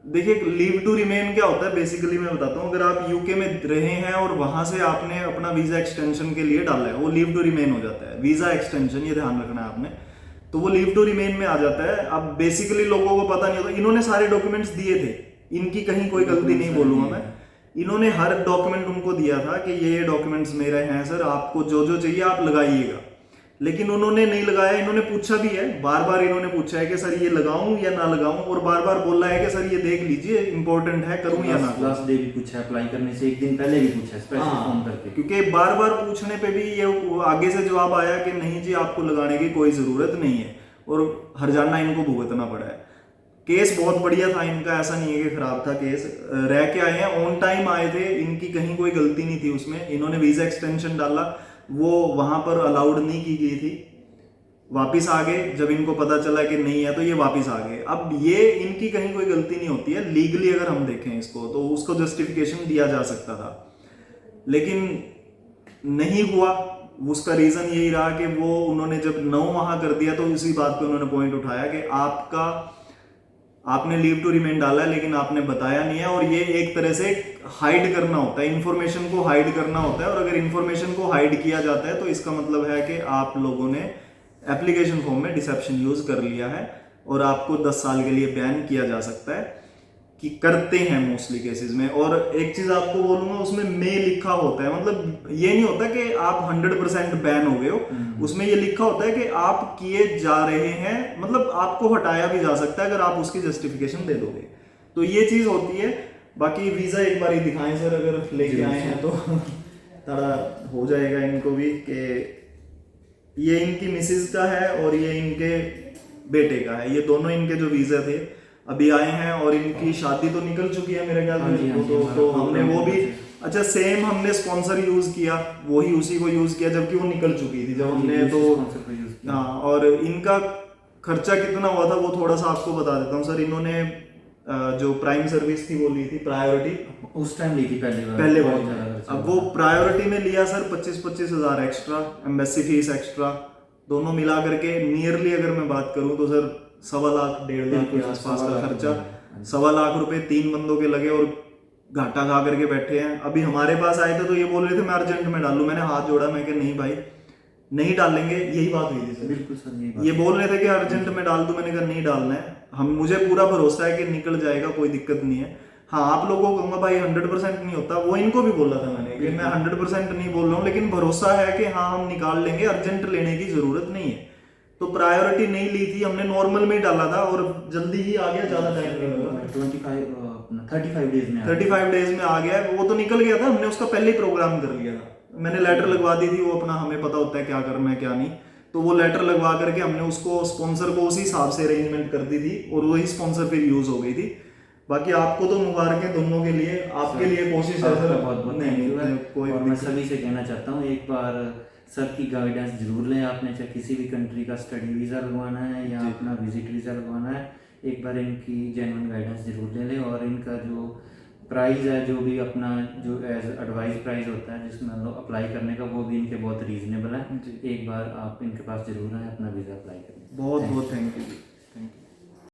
देखिए leave to remain क्या होता है बेसिकली मैं बताता हूँ। अगर आप यूके में रहे हैं और वहां से आपने अपना वीजा एक्सटेंशन के लिए डाला है, वो लीव टू रिमेन हो जाता है। वीजा एक्सटेंशन, ये ध्यान रखना है आपने, तो वो लीव टू रिमेन में आ जाता है। अब बेसिकली लोगों को पता नहीं होता, इन्होंने सारे डॉक्यूमेंट्स दिए थे, इनकी कहीं कोई गलती नहीं बोलूंगा मैं। इन्होंने हर डॉक्यूमेंट उनको दिया था कि ये डॉक्यूमेंट्स मेरे हैं सर, आपको जो जो चाहिए आप लगाइएगा, लेकिन उन्होंने नहीं लगाया। इन्होंने पूछा भी है, बार बार इन्होंने पूछा है कि सर ये लगाऊं या ना लगाऊं, और बार बार बोला है कि सर ये देख लीजिए इंपॉर्टेंट है, करूं या ना। लास्ट डे भी पूछा, अप्लाई करने से एक दिन पहले भी पूछा स्पेशल फोन करके, क्योंकि बार बार पूछने पे भी ये आगे से जवाब आया कि नहीं जी आपको लगाने की कोई जरूरत नहीं है, और हर्जाना इनको भुगतना पड़ा है। केस बहुत बढ़िया था इनका, ऐसा नहीं है कि खराब था केस। रह के आए हैं, ऑन टाइम आए थे, इनकी कहीं कोई गलती नहीं थी उसमें। इन्होंने वीजा एक्सटेंशन डाला, वो वहां पर अलाउड नहीं की गई थी, वापिस आ गए। जब इनको पता चला कि नहीं है तो ये वापिस आ गए। अब ये इनकी कहीं कोई गलती नहीं होती है लीगली, अगर हम देखें इसको तो उसको जस्टिफिकेशन दिया जा सकता था, लेकिन नहीं हुआ। उसका रीजन यही रहा कि वो उन्होंने जब 9 माह कर दिया तो इसी बात पे उन्होंने पॉइंट उठाया कि आपने लीव टू रिमेन डाला है लेकिन आपने बताया नहीं है, और ये एक तरह से हाइड करना होता है, इंफॉर्मेशन को हाइड करना होता है। और अगर इंफॉर्मेशन को हाइड किया जाता है तो इसका मतलब है कि आप लोगों ने एप्लीकेशन फॉर्म में डिसेप्शन यूज कर लिया है, और आपको 10 साल के लिए बैन किया जा सकता है, कि करते हैं मोस्टली केसेस में। और एक चीज आपको बोलूंगा, उसमें मे लिखा होता है, मतलब ये नहीं होता कि आप 100% बैन हो गए हो, उसमें ये लिखा होता है कि आप किए जा रहे हैं, मतलब आपको हटाया भी जा सकता है अगर आप उसकी जस्टिफिकेशन दे दोगे, तो ये चीज होती है। बाकी वीजा एक बार ही दिखाएं सर, अगर लेके आए हैं तो थोड़ा हो जाएगा इनको भी कि ये इनकी मिसिज का है और ये इनके बेटे का है। ये दोनों इनके जो वीजा थे अभी आए हैं, और इनकी शादी तो निकल चुकी है मेरे ख्याल में, तो हमने वो भी, अच्छा सेम हमने स्पॉन्सर यूज किया, वही उसी को यूज किया जबकि वो निकल चुकी थी जब हमने, तो हाँ। और इनका खर्चा कितना हुआ था वो थोड़ा सा आपको बता देता हूँ सर। इन्होंने जो प्राइम सर्विस थी वो ली थी, प्रायोरिटी उस टाइम ली थी पहले बार। अब वो प्रायोरिटी में लिया सर 25-25 हजार एक्स्ट्रा, एम्बेसी फीस एक्स्ट्रा, दोनों मिला करके नियरली अगर मैं बात करूं तो सर 1.25 लाख 1.5 लाख के आसपास का खर्चा, 1.25 लाख रुपए 3 बंदों के लगे, और घाटा खा करके बैठे हैं। अभी हमारे पास आए थे तो ये बोल रहे थे मैं अर्जेंट में डालूं, मैंने हाथ जोड़ा, मैं कि नहीं भाई नहीं डालेंगे, यही बात हुई थी सर। बिल्कुल सर, ये बोल रहे थे कि अर्जेंट में डाल दूं, मैंने कहा नहीं डालना है, मुझे पूरा भरोसा है कि निकल जाएगा, कोई दिक्कत नहीं है। हाँ आप लोगों को कहूंगा भाई 100% नहीं होता, वो इनको भी बोला था मैंने कि मैं 100% नहीं बोल रहा हूँ, लेकिन भरोसा है कि हाँ हम निकाल लेंगे, अर्जेंट लेने की जरूरत नहीं है। तो प्रायोरिटी नहीं ली थी हमने, नॉर्मल में ही डाला था और जल्दी ही आ गया, ज्यादा टाइम नहीं लगा, 35 डेज में आ गया। वो तो निकल गया था, हमने उसका पहले ही प्रोग्राम कर लिया था, मैंने लेटर लगवा दी थी, वो अपना हमें पता होता है क्या करना है क्या नहीं, तो वो लेटर लगवा करके हमने उसको स्पॉन्सर को उसी हिसाब से अरेंजमेंट कर दी थी, और वही स्पॉन्सर फिर यूज हो गई थी। बाकी आपको तो मुबारक दोनों के लिए, आपके लिए कोशिश है सर, बहुत बहुत नहीं कोई। और मैं सभी से कहना चाहता हूँ एक बार सर की गाइडेंस जरूर लें। आपने चाहे किसी भी कंट्री का स्टडी वीज़ा लगवाना है या अपना विजिट वीज़ा लगवाना है, एक बार इनकी जेन्युइन गाइडेंस जरूर ले लें। और इनका जो प्राइस है, जो भी अपना जो एज एडवाइस प्राइस होता है जिसमें हम लोग अप्लाई करने का, वो भी इनके बहुत रीजनेबल है। एक बार आप इनके पास जरूर आए अपना वीज़ा अप्लाई करें। बहुत बहुत थैंक यू।